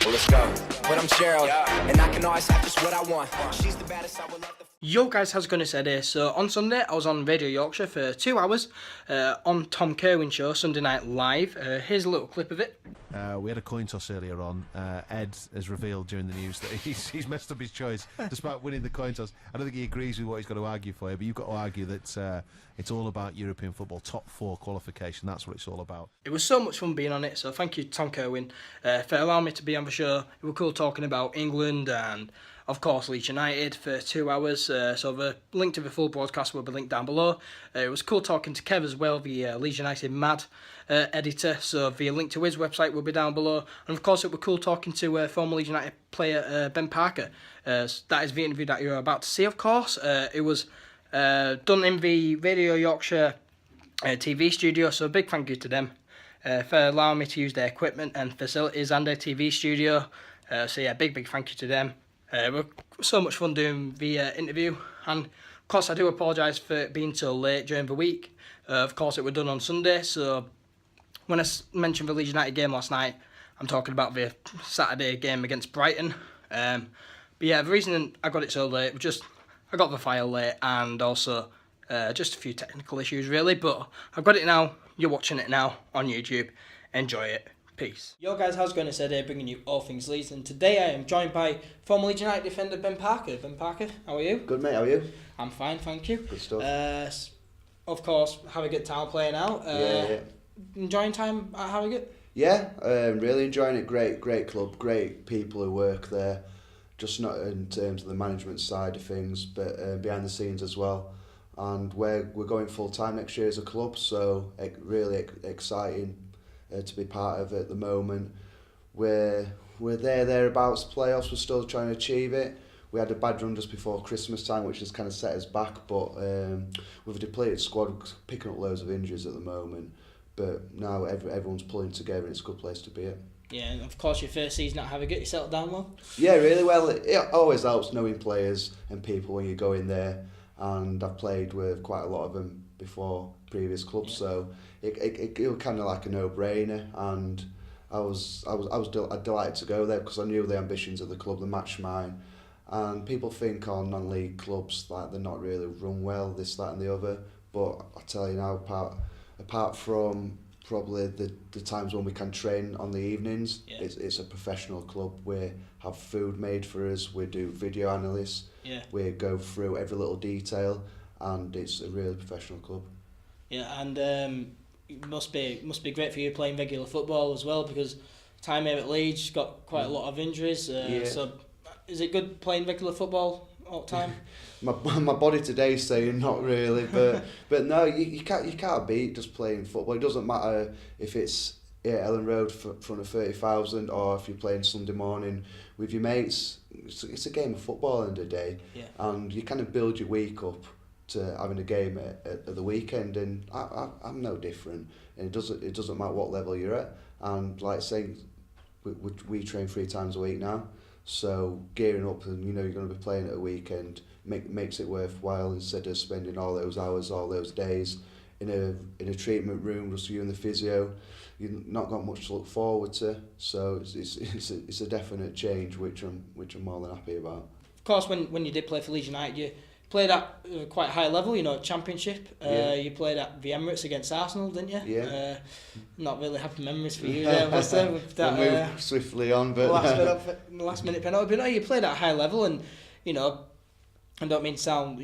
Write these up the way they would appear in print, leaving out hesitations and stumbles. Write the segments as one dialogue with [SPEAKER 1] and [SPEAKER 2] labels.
[SPEAKER 1] Well, let's go. But I'm Gerald, and I can always have just what I want. She's the baddest, I would love to...
[SPEAKER 2] Yo guys, how's it going? It's Ed here. So on Sunday I was on Radio Yorkshire for 2 hours on Tom Kerwin show, Sunday Night Live. Here's a little clip of it.
[SPEAKER 3] We had a coin toss earlier on. Ed has revealed during the news that he's messed up his choice despite winning the coin toss. I don't think he agrees with what he's got to argue for you, but you've got to argue that it's all about European football, top 4 qualification. That's what it's all about.
[SPEAKER 2] It was so much fun being on it, so thank you Tom Kerwin for allowing me to be on the show. It was cool talking about England and of course Leeds United for 2 hours, so the link to the full broadcast will be linked down below. It was cool talking to Kev as well, the Leeds United Mad editor, so the link to his website will be down below. And of course it was cool talking to former Leeds United player Ben Parker. That is the interview that you're about to see, of course. It was done in the Radio Yorkshire TV studio, so a big thank you to them for allowing me to use their equipment and facilities and their TV studio. So yeah, big thank you to them. It was so much fun doing the interview, and of course I do apologise for it being so late during the week. Of course it was done on Sunday, so when I mentioned the Leeds United game last night, I'm talking about the Saturday game against Brighton. But yeah, the reason I got it so late was just I got the file late, and also just a few technical issues really, but I've got it now. You're watching it now on YouTube. Enjoy it. Peace. Yo guys, how's it going? It's Ed here, bringing you all things Leeds, and today I am joined by former Leeds United defender Ben Parker. Ben Parker, how are you?
[SPEAKER 4] Good mate, how are you?
[SPEAKER 2] I'm fine, thank you.
[SPEAKER 4] Good stuff.
[SPEAKER 2] Of course, Harrogate Town playing out.
[SPEAKER 4] Yeah.
[SPEAKER 2] Enjoying time at Harrogate?
[SPEAKER 4] Yeah, really enjoying it. Great club, great people who work there. Just not in terms of the management side of things, but behind the scenes as well. And we're going full time next year as a club, so really exciting to be part of it at the moment. We're thereabouts playoffs. We're still trying to achieve it. We had a bad run just before Christmas time, which has kind of set us back. But with a depleted squad, picking up loads of injuries at the moment. But now everyone's pulling together, and it's a good place to be at.
[SPEAKER 2] Yeah, and of course your first season at Harrogate, you settled down well?
[SPEAKER 4] Yeah, really well. It always helps knowing players and people when you go in there. And I've played with quite a lot of them before previous clubs, so it was kind of like a no-brainer. And I was delighted to go there because I knew the ambitions of the club, they matched mine. And people think on non-league clubs like they're not really run well, this, that, and the other. But I tell you now, apart from probably the times when we can train on the evenings, it's a professional club. We have food made for us, we do video analysis, we go through every little detail, and it's a really professional club.
[SPEAKER 2] Yeah, and it must be great for you playing regular football as well, because time here at Leeds, got quite a lot of injuries. So is it good playing regular football all the time?
[SPEAKER 4] my body today is saying not really, but no, you can't beat just playing football. It doesn't matter if it's Ellen Road in front of 30,000 or if you're playing Sunday morning with your mates. It's a game of football at the end of the day, and you kind of build your week up to having a game at the weekend, and I'm no different. And it doesn't matter what level you're at. And like saying, we train 3 times a week now. So gearing up, and you know you're going to be playing at a weekend makes it worthwhile, instead of spending all those hours, all those days in a treatment room just you and the physio. You've not got much to look forward to. So it's a definite change, which I'm more than happy about.
[SPEAKER 2] Of course, when you did play for Leeds United, you played at quite a high level, Championship. You played at the Emirates against Arsenal, didn't you?
[SPEAKER 4] Yeah.
[SPEAKER 2] Not really happy memories for you there, was there? With that,
[SPEAKER 4] we'll move swiftly on, but
[SPEAKER 2] last minute penalty. But no, you played at a high level, and I don't mean to sound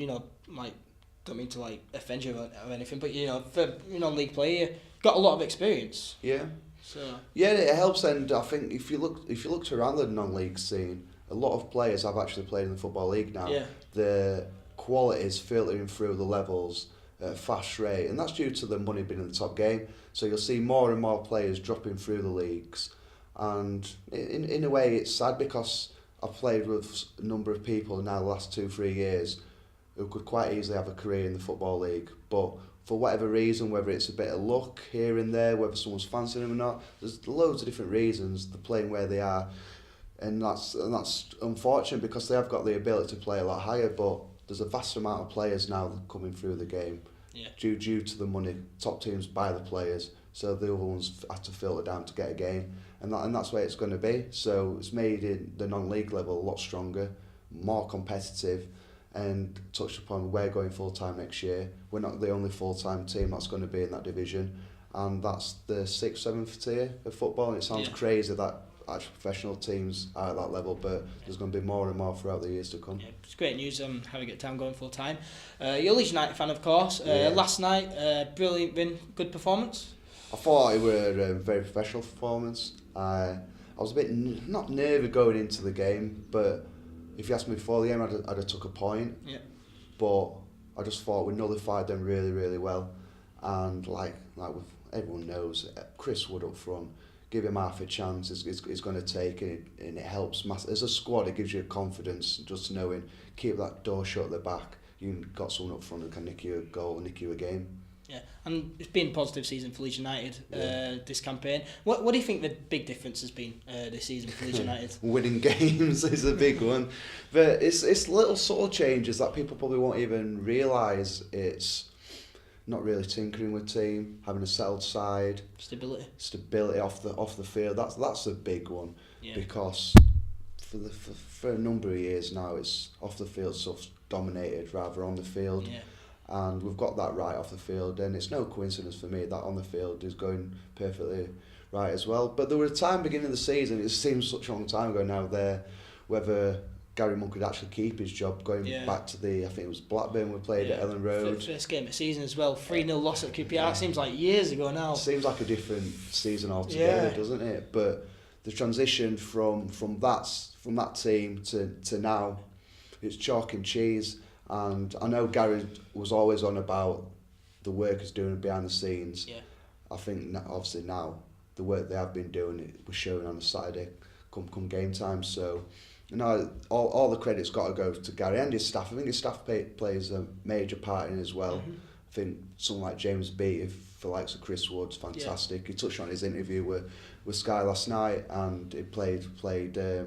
[SPEAKER 2] don't mean to offend you or anything, but for league player, you got a lot of experience.
[SPEAKER 4] Yeah.
[SPEAKER 2] So.
[SPEAKER 4] Yeah, it helps, and I think if you looked around the non-league scene, a lot of players have actually played in the Football League now.
[SPEAKER 2] Yeah.
[SPEAKER 4] The quality is filtering through the levels at a fast rate, and that's due to the money being in the top game. So you'll see more and more players dropping through the leagues, and in a way it's sad, because I've played with a number of people now the last 2-3 years who could quite easily have a career in the Football League, but for whatever reason, whether it's a bit of luck here and there, whether someone's fancying them or not, there's loads of different reasons they're playing where they are. And that's unfortunate, because they have got the ability to play a lot higher, but there's a vast amount of players now coming through the game due to the money. Top teams buy the players, so the other ones had to filter down to get a game, and that's where it's going to be. So it's made in the non-league level a lot stronger, more competitive, and touched upon we're going full-time next year. We're not the only full-time team that's going to be in that division, and that's the 6th, 7th tier of football. And it sounds crazy that actual professional teams are at that level, but there's going to be more and more throughout the years to come.
[SPEAKER 2] Yeah, it's great news. Harrogate Town going full time. You're a Leeds United fan, of course. Last night, brilliant win, good performance.
[SPEAKER 4] I thought it were a very professional performance. I was a bit not nervous going into the game, but if you asked me before the game, I'd have took a point. Yeah. But I just thought we nullified them really, really well, and like with, everyone knows, Chris Wood up front. Give him half a chance, is going to take it, and it helps massive. As a squad, it gives you confidence just knowing, keep that door shut at the back. You've got someone up front who can nick you a goal, nick you a game. Yeah, and it's been a positive season for Leeds United this campaign. What do you think the big difference has been this season for Leeds United? Winning games is a big one, but it's little subtle changes that people probably won't even realise. It's not really tinkering with team, having a settled side, stability off the field. That's a big one, because for a number of years now, it's off the field stuff dominated rather on the field, and we've got that right off the field, and it's no coincidence for me that on the field is going perfectly right as well. But there was a time beginning of the season, it seems such a long time ago now, there whether Gary Monk could actually keep his job, going back to I think it was Blackburn we played at Ellen Road. First game of the season as well, 3-0 loss at QPR, it seems like years ago now. Seems like a different season altogether, doesn't it? But the transition from that team to now, it's chalk and cheese. And I know Gary was always on about the work he's doing behind the scenes. Yeah. I think obviously now the work they have been doing, it was showing on a Saturday come game time. So all the credit's got to go to Gary and his staff. I think his staff plays a major part in it as well. Mm-hmm. I think someone like James Beattie, for likes of Chris Wood's fantastic. Yeah. He touched on his interview with Sky last night, and he played a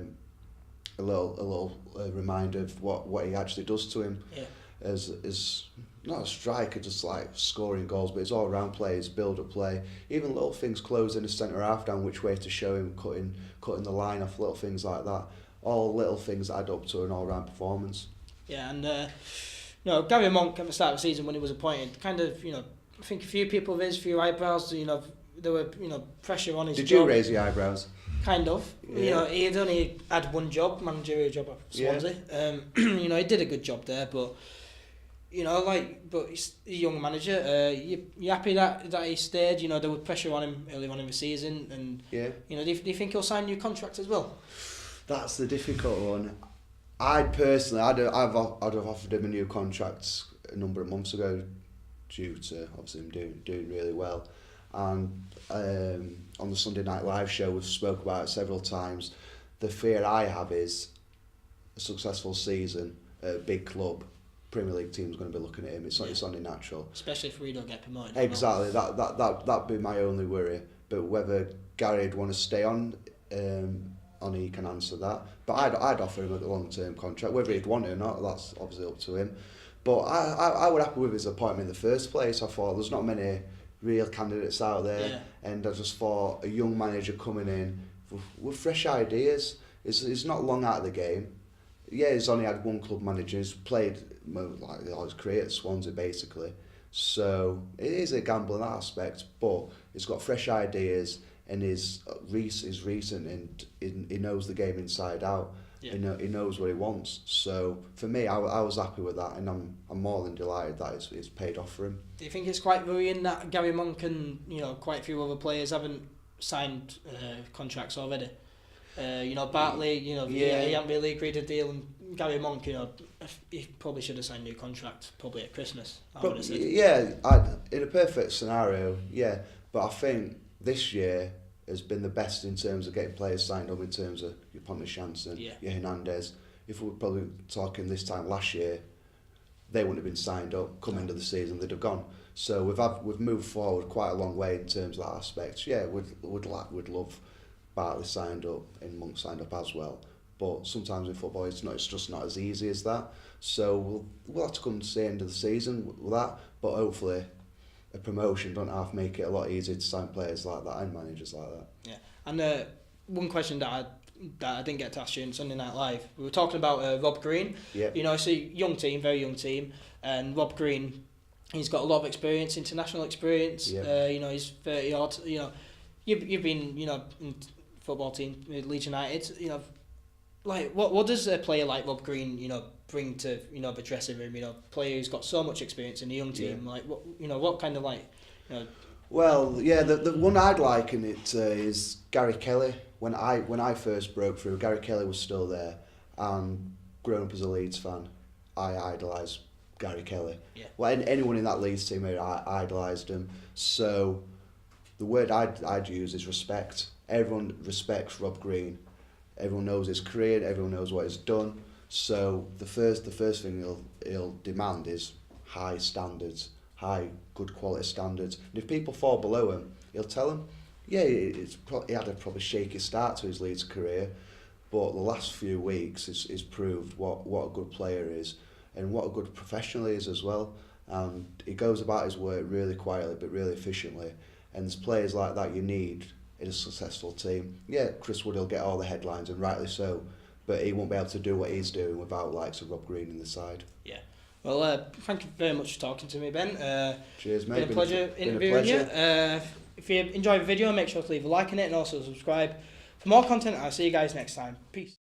[SPEAKER 4] little reminder of what he actually does to him. Yeah. As not a striker, just like scoring goals, but his all round play, his build up play, even little things closing the centre half down which way to show him, cutting the line off, little things like that. All little things that add up to an all-round performance. Yeah, and Gary Monk at the start of the season when he was appointed, kind of, I think a few people raised a few eyebrows. There were pressure on his job. Did you raise your eyebrows? Kind of. Yeah. He had only had one job, managerial job at Swansea. Yeah. He did a good job there, but but he's a young manager. You happy that he stayed? There was pressure on him early on in the season, and do you think he'll sign a new contract as well? That's the difficult one. I'd have offered him a new contract a number of months ago, due to obviously him doing really well. And on the Sunday Night Live show, we've spoke about it several times. The fear I have is a successful season at a big club. Premier League team's going to be looking at him. It's only natural. Especially if we don't get promoted. Exactly. That'd be my only worry. But whether Gary'd want to stay on. He can answer that, but I'd offer him a long-term contract. Whether he'd want it or not, that's obviously up to him. But I was happy with his appointment in the first place. I thought there's not many real candidates out there, and I just thought a young manager coming in with fresh ideas. He's not long out of the game. Yeah, he's only had one club manager. He's played like his career at Swansea basically, so it is a gamble in that aspect. But he's got fresh ideas. And is recent, and he knows the game inside out. Yeah. He knows what he wants. So for me, I was happy with that, and I'm more than delighted that it's paid off for him. Do you think it's quite worrying that Gary Monk and quite a few other players haven't signed contracts already? Bartley, he hasn't really agreed a deal, and Gary Monk, he probably should have signed a new contract probably at Christmas. In a perfect scenario, but I think this year has been the best in terms of getting players signed up, in terms of your Pontus Jansson, your Hernandez. If we were probably talking this time last year, they wouldn't have been signed up. Come into the season, they'd have gone. So we've moved forward quite a long way in terms of that aspect. Yeah, we'd love Bartley signed up and Monk signed up as well. But sometimes in football, it's just not as easy as that. So we'll have to come to the end of the season with that. But hopefully, a promotion don't half make it a lot easier to sign players like that and managers like that.
[SPEAKER 2] Yeah, and one question that I didn't get to ask you in Sunday Night Live, we were talking about Rob Green.
[SPEAKER 4] Yeah.
[SPEAKER 2] You know, it's a young team, very young team, and Rob Green, he's got a lot of experience, international experience.
[SPEAKER 4] Yeah.
[SPEAKER 2] You know, he's 30 odd. You know, you've been, you know, in football team with Leeds United. You know, like what does a player like Rob Green, you know, bring to, you know, the dressing room? You know, player who's got so much experience in a young team.
[SPEAKER 4] Yeah.
[SPEAKER 2] Like what kind of, like, you know.
[SPEAKER 4] Well, yeah, the one I'd like in it is Gary Kelly. When I first broke through, Gary Kelly was still there, and growing up as a Leeds fan, I idolised Gary Kelly.
[SPEAKER 2] Yeah.
[SPEAKER 4] Well, anyone in that Leeds team, I idolised him. So the word I'd use is respect. Everyone respects Rob Green. Everyone knows his career. Everyone knows what he's done. So the first thing he'll demand is high standards, high good quality standards. And if people fall below him, he'll tell them. Yeah, he had a probably shaky start to his Leeds career, but the last few weeks has proved what a good player is and what a good professional he is as well. And he goes about his work really quietly but really efficiently. And there's players like that you need in a successful team. Yeah, Chris Wood will get all the headlines, and rightly so, but he won't be able to do what he's doing without likes of Rob Green in the side.
[SPEAKER 2] Yeah. Well, thank you very much for talking to me, Ben.
[SPEAKER 4] Cheers, mate.
[SPEAKER 2] Been a pleasure interviewing you. If you enjoyed the video, make sure to leave a like on it and also subscribe for more content. I'll see you guys next time. Peace.